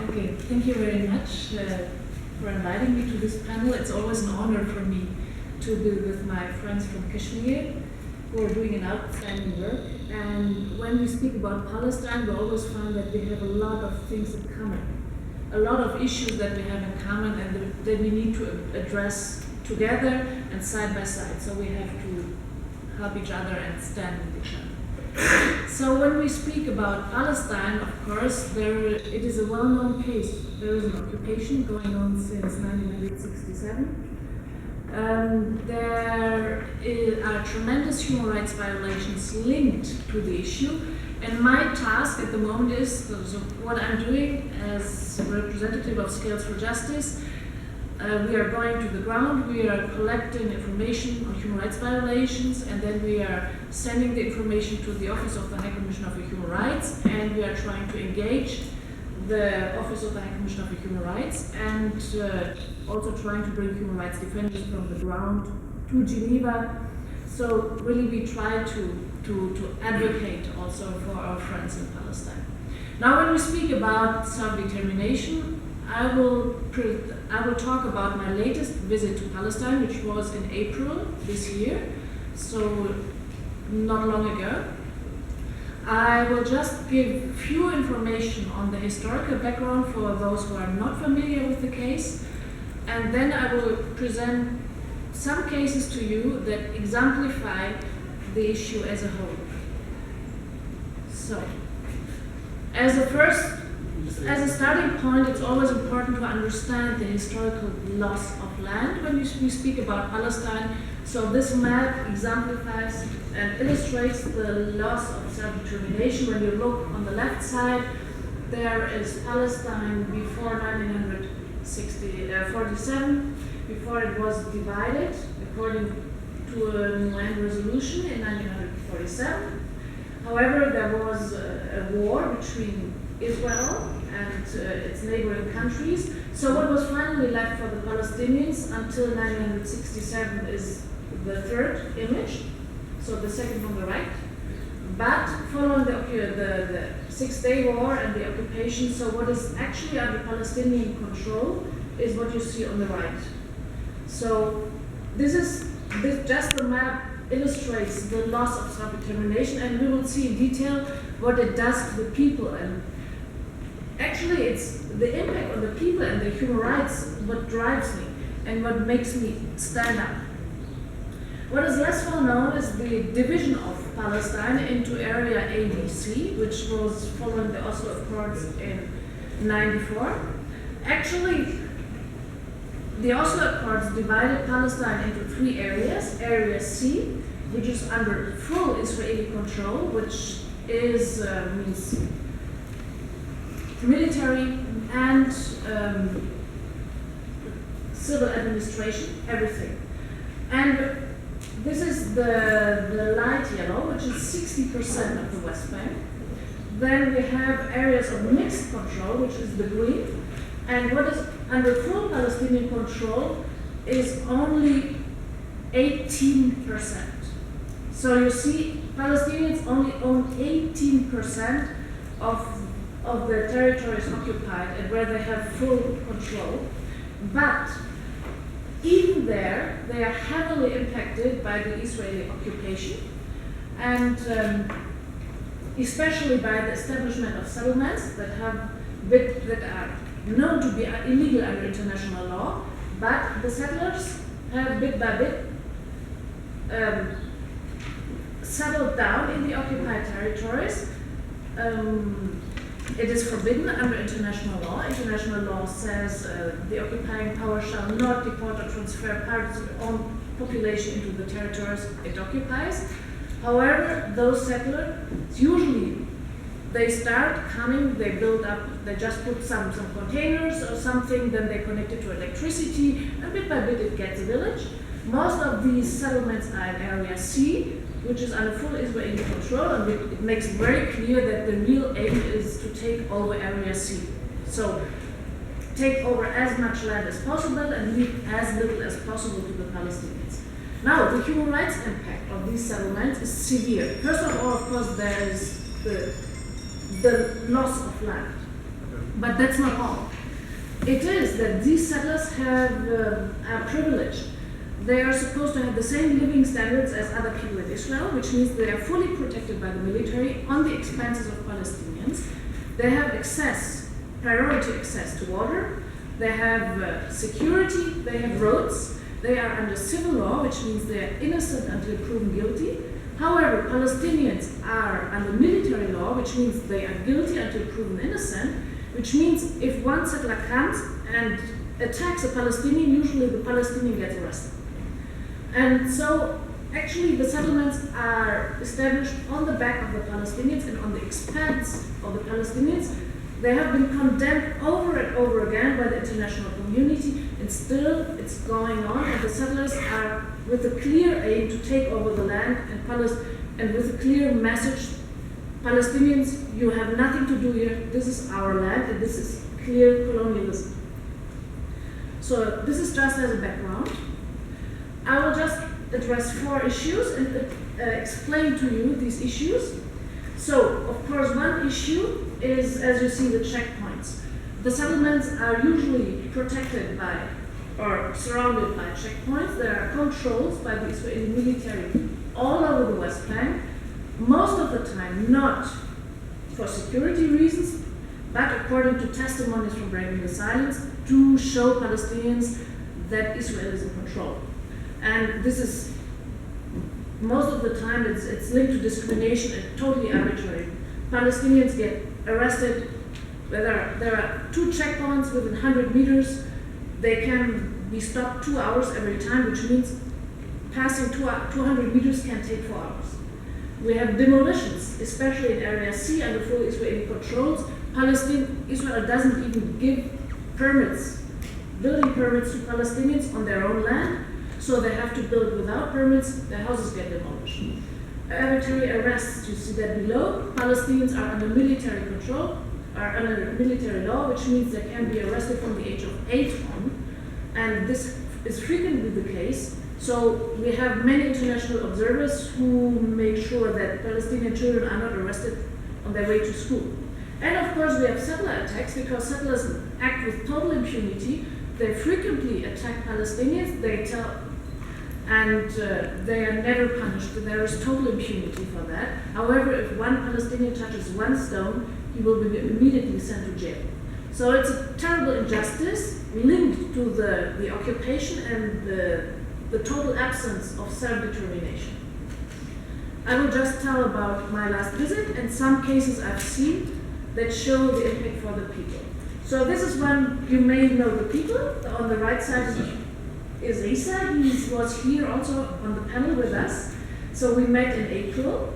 Okay, thank you very much for inviting me to this panel. It's always an honor for me to be with my friends from Kashmir who are doing an outstanding work. And when we speak about Palestine, we always find that we have a lot of things in common, a lot of issues that we have in common and that we need to address together and side by side. So we have to help each other and stand with each other. So when we speak about Palestine, of course, it is a well-known case. There is an occupation going on since 1967. There are tremendous human rights violations linked to the issue. And my task at the moment is, so what I'm doing as a representative of Scales for Justice, we are going to the ground, we are collecting information on human rights violations, and then we are sending the information to the Office of the High Commissioner for Human Rights, and we are trying to engage the Office of the High Commissioner for Human Rights, and also trying to bring human rights defenders from the ground to Geneva. So really we try to advocate also for our friends in Palestine. Now when we speak about self-determination, I will talk about my latest visit to Palestine, which was in April this year, so not long ago. I will just give few information on the historical background for those who are not familiar with the case, and then I will present some cases to you that exemplify the issue as a whole. So, as a starting point, it's always important to understand the historical loss of land when we speak about Palestine. So this map exemplifies and illustrates the loss of self-determination. When you look on the left side, there is Palestine before 1947, before it was divided according to a UN resolution in 1947. However, there was a war between Israel and its neighboring countries. So what was finally left for the Palestinians until 1967 is the third image, so the second from the right. But following the Six-Day War and the occupation, so what is actually under Palestinian control is what you see on the right. So this just the map illustrates the loss of self-determination, and we will see in detail what it does to the people. And actually, it's the impact on the people and the human rights what drives me and what makes me stand up. What is less well known is the division of Palestine into Area A, B, C, which was following the Oslo Accords in '94. Actually, the Oslo Accords divided Palestine into three areas. Area C, which is under full Israeli control, which is means military and civil administration, everything. And this is the light yellow, which is 60% of the West Bank. Then we have areas of mixed control, which is the green. And what is under full Palestinian control is only 18%. So you see, Palestinians only own 18% of the territories occupied and where they have full control. But even there, they are heavily impacted by the Israeli occupation, and especially by the establishment of settlements that are known to be illegal under international law, but the settlers have bit by bit settled down in the occupied territories. It is forbidden under international law. International law says the occupying power shall not deport or transfer parts of its own population into the territories it occupies. However, those settlers, usually they start coming, they build up, they just put some containers or something, then they connect it to electricity, and bit by bit it gets a village. Most of these settlements are in Area C, which is under full Israeli control, and it makes very clear that the real aim is to take over Area C. So take over as much land as possible and leave as little as possible to the Palestinians. Now, the human rights impact of these settlements is severe. First of all, of course, there is the loss of land. But that's not all. It is that these settlers have a privilege. They are supposed to have the same living standards as other people in Israel, which means they are fully protected by the military on the expenses of Palestinians. They have priority access to water. They have security. They have roads. They are under civil law, which means they are innocent until proven guilty. However, Palestinians are under military law, which means they are guilty until proven innocent, which means if one settler comes and attacks a Palestinian, usually the Palestinian gets arrested. And so, actually, the settlements are established on the back of the Palestinians and on the expense of the Palestinians. They have been condemned over and over again by the international community, and still it's going on, and the settlers are with a clear aim to take over the land and with a clear message, Palestinians, you have nothing to do here, this is our land, and this is clear colonialism. So this is just as a background. I will just address 4 issues and explain to you these issues. So, of course, one issue is, as you see, the checkpoints. The settlements are usually protected by or surrounded by checkpoints. There are controls by the Israeli military all over the West Bank, most of the time not for security reasons, but according to testimonies from breaking the silence, to show Palestinians that Israel is in control. And this is, most of the time, it's linked to discrimination and totally arbitrary. Palestinians get arrested. There are 2 checkpoints within 100 meters. They can be stopped 2 hours every time, which means passing 200 meters can take 4 hours. We have demolitions, especially in Area C under full Israeli controls. Israel doesn't even give building permits to Palestinians on their own land, so they have to build without permits. Their houses get demolished. Arbitrary arrests, you see that below. Palestinians are under military control, are under military law, which means they can be arrested from the age of 8 on, and this is frequently the case. So we have many international observers who make sure that Palestinian children are not arrested on their way to school. And of course we have settler attacks, because settlers act with total impunity. They frequently attack Palestinians, and they are never punished. There is total impunity for that. However, if one Palestinian touches one stone, he will be immediately sent to jail. So it's a terrible injustice linked to the occupation and the total absence of self-determination. I will just tell about my last visit and some cases I've seen that show the impact for the people. So this is one, you may know the people. On the right side is Isa. He was here also on the panel with us. So we met in April,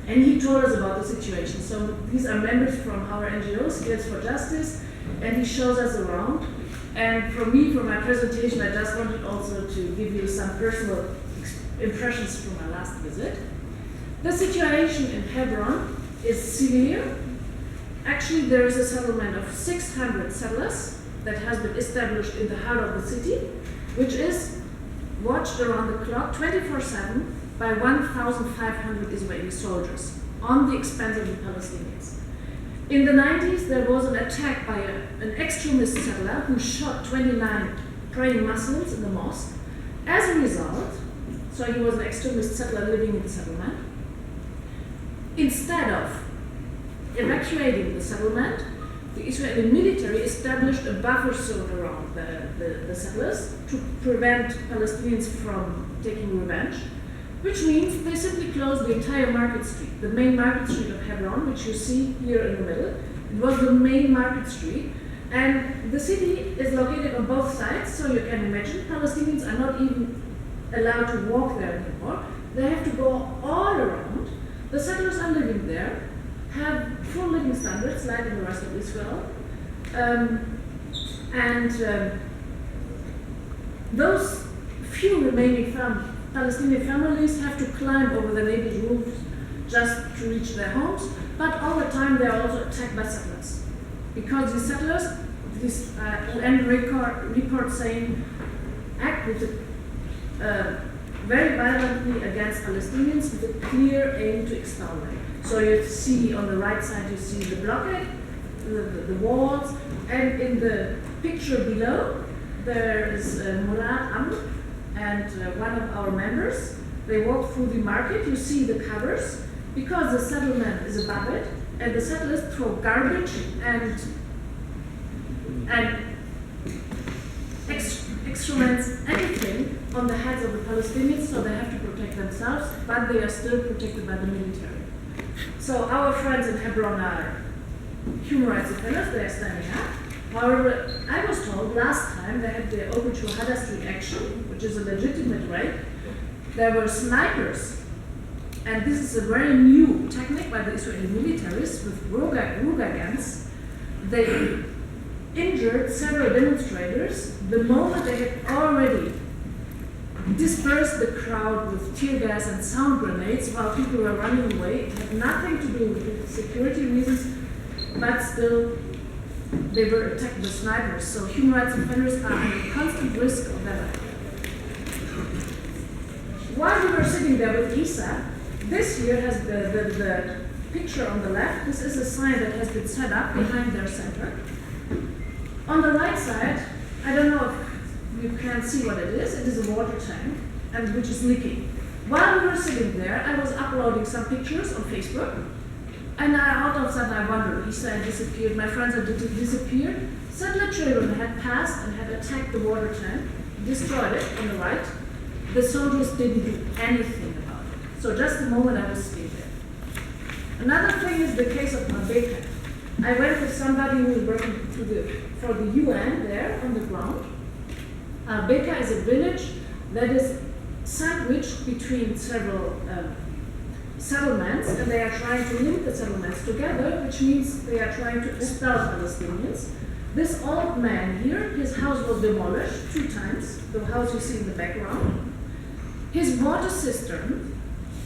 and he told us about the situation. So these are members from our NGO, Skills for Justice, and he shows us around. And for me, for my presentation, I just wanted also to give you some personal impressions from my last visit. The situation in Hebron is severe. Actually, there is a settlement of 600 settlers that has been established in the heart of the city, which is watched around the clock 24/7 by 1,500 Israeli soldiers on the expense of the Palestinians. In the 90s, there was an attack by an extremist settler who shot 29 praying Muslims in the mosque. As a result, so he was an extremist settler living in the settlement, instead of evacuating the settlement, the Israeli military established a buffer zone around the settlers to prevent Palestinians from taking revenge, which means they simply closed the entire market street, the main market street of Hebron, which you see here in the middle. It was the main market street, and the city is located on both sides, so you can imagine Palestinians are not even allowed to walk there anymore. They have to go all around. The settlers are living there, have full living standards like in the rest of Israel, those few remaining Palestinian families have to climb over the neighbors' roofs just to reach their homes, but all the time they are also attacked by settlers. Because these settlers, this UN report saying, act very violently against Palestinians with a clear aim to expel them. So you see on the right side, you see the blockade the walls, and in the picture below, there is Murad Amr and one of our members. They walk through the market, you see the covers, because the settlement is above it, and the settlers throw garbage and excrements, anything on the heads of the Palestinians, so they have to protect themselves, but they are still protected by the military. So our friends in Hebron are human rights defenders, they are standing up. However, I was told last time they had the Open Shuhada Street action, which is a legitimate right. There were snipers, and this is a very new technique by the Israeli militaries with Ruger guns. They injured several demonstrators the moment they had already dispersed the crowd with tear gas and sound grenades while people were running away. It had nothing to do with security reasons, but still they were attacked with snipers. So human rights defenders are at constant risk of their life. While we were sitting there with Isa, this here has the picture on the left. This is a sign that has been set up behind their center. On the right side, I don't know if you can see what it is. It is a water tank, and which is leaking. While we were sitting there, I was uploading some pictures on Facebook, and all of a sudden I wondered, Isa had disappeared, my friends had disappeared. Settler children had passed and had attacked the water tank, destroyed it on the right. The soldiers didn't do anything about it. So just the moment I was sitting there. Another thing is the case of Mabeka. I went with somebody who was working for the UN there on the ground. Beka is a village that is sandwiched between several settlements, and they are trying to link the settlements together, which means they are trying to expel Palestinians. This old man here, his house was demolished 2 times, the house you see in the background. His water cistern,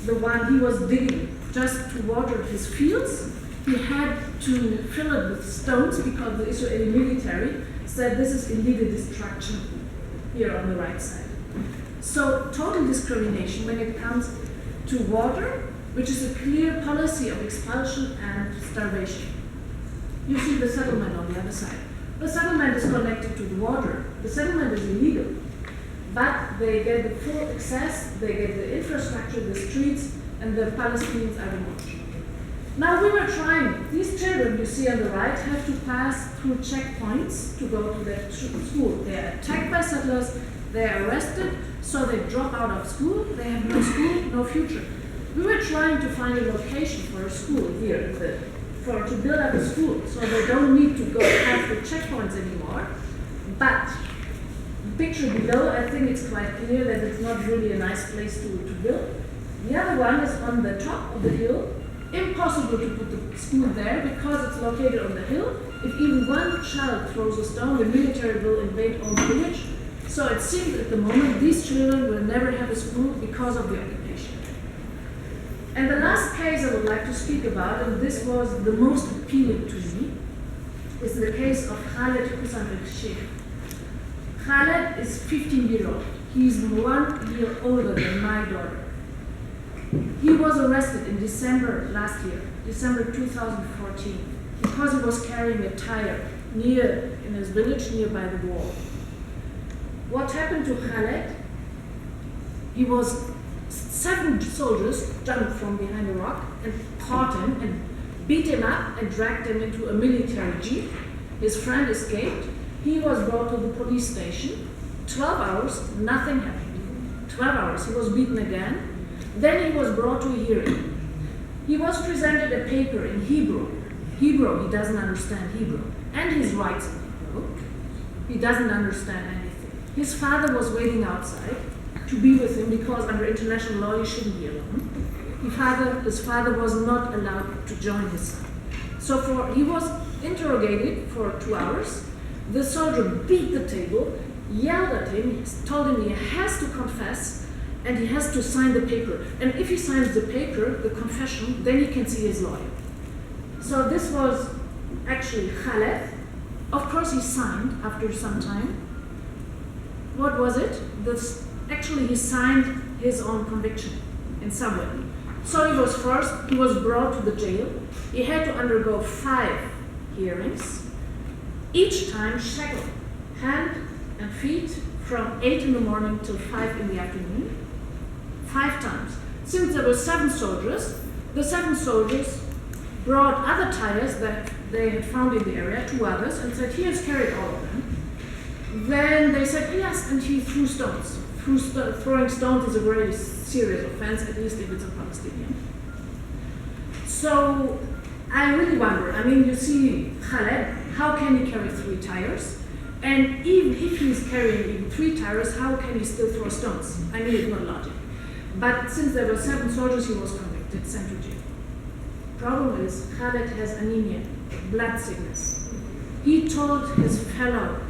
the one he was digging just to water his fields, he had to fill it with stones because the Israeli military said this is illegal destruction here on the right side. So total discrimination when it comes to water, which is a clear policy of expulsion and starvation. You see the settlement on the other side. The settlement is connected to the water. The settlement is illegal, but they get the full access, they get the infrastructure, the streets, and the Palestinians are demolished. Now we were trying, these children you see on the right have to pass through checkpoints to go to their school. They are attacked by settlers, they are arrested, so they drop out of school, they have no school, no future. We were trying to find a location for a school here, to build up a school, so they don't need to go past the checkpoints anymore. But the picture below, I think it's quite clear that it's not really a nice place to build. The other one is on the top of the hill. Impossible to put the school there because it's located on the hill. If even one child throws a stone, the military will invade all the village. So it seems at the moment these children will never have a school because of the occupation. And the last case I would like to speak about, and this was the most appealing to me, is the case of Khaled Hussein al-Sheikh. Khaled is 15 years old. He's 1 year older than my daughter. He was arrested in December last year, December 2014, because he was carrying a tire in his village nearby the wall. What happened to Khaled? 7 soldiers jumped from behind a rock and caught him and beat him up and dragged him into a military jeep. His friend escaped. He was brought to the police station. 12 hours, nothing happened. 12 hours, he was beaten again. Then he was brought to a hearing. He was presented a paper in Hebrew. He doesn't understand Hebrew. And his rights in Hebrew. He doesn't understand anything. His father was waiting outside to be with him because under international law he shouldn't be alone. His father was not allowed to join his son. So he was interrogated for 2 hours. The soldier beat the table, yelled at him, told him he has to confess, and he has to sign the paper. And if he signs the paper, the confession, then he can see his lawyer. So this was actually Khaled. Of course he signed after some time. What was it? Actually he signed his own conviction in some way. So he was brought to the jail. He had to undergo 5 hearings, each time shackled, hand and feet, from 8 in the morning till 5 in the afternoon, 5 times. Since there were 7 soldiers, the 7 soldiers brought other tires that they had found in the area, 2 others, and said, here's, carried all of them. Then they said, yes, and he threw stones. Throwing stones is a very serious offense, at least if it's a Palestinian. So I really wonder, I mean, you see Khaled, how can he carry 3 tires? And even if he's carrying even 3 tires, how can he still throw stones? I mean, it's not logic. But since there were 7 soldiers, he was convicted, sent to jail. Problem is, Khaled has anemia, blood sickness. He told his fellow,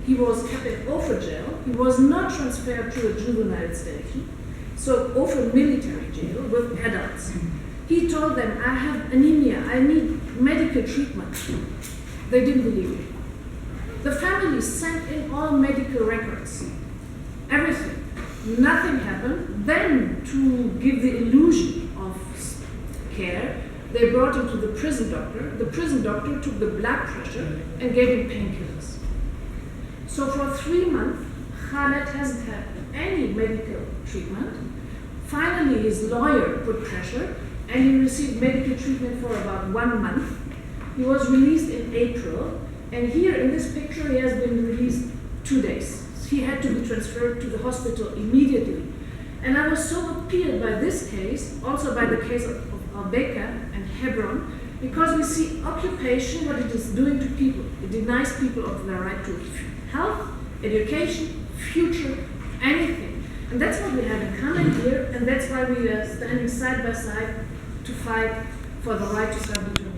he was kept in Ofer jail. He was not transferred to a juvenile station, so Ofer military jail with adults. He told them, I have anemia, I need medical treatment. They didn't believe him. The family sent in all medical records, everything. Nothing happened. Then, to give the illusion of care, they brought him to the prison doctor. The prison doctor took the blood pressure and gave him painkillers. So for 3 months, Khaled hasn't had any medical treatment. Finally, his lawyer put pressure, and he received medical treatment for about 1 month. He was released in April, and here in this picture, he has been released 2 days. He had to be transferred to the hospital immediately. And I was so appealed by this case, also by the case of Al-Beka and Hebron, because we see occupation, what it is doing to people. It denies people of their right to health, education, future, anything. And that's what we have in common here, and that's why we are standing side by side to fight for the right to self-determination.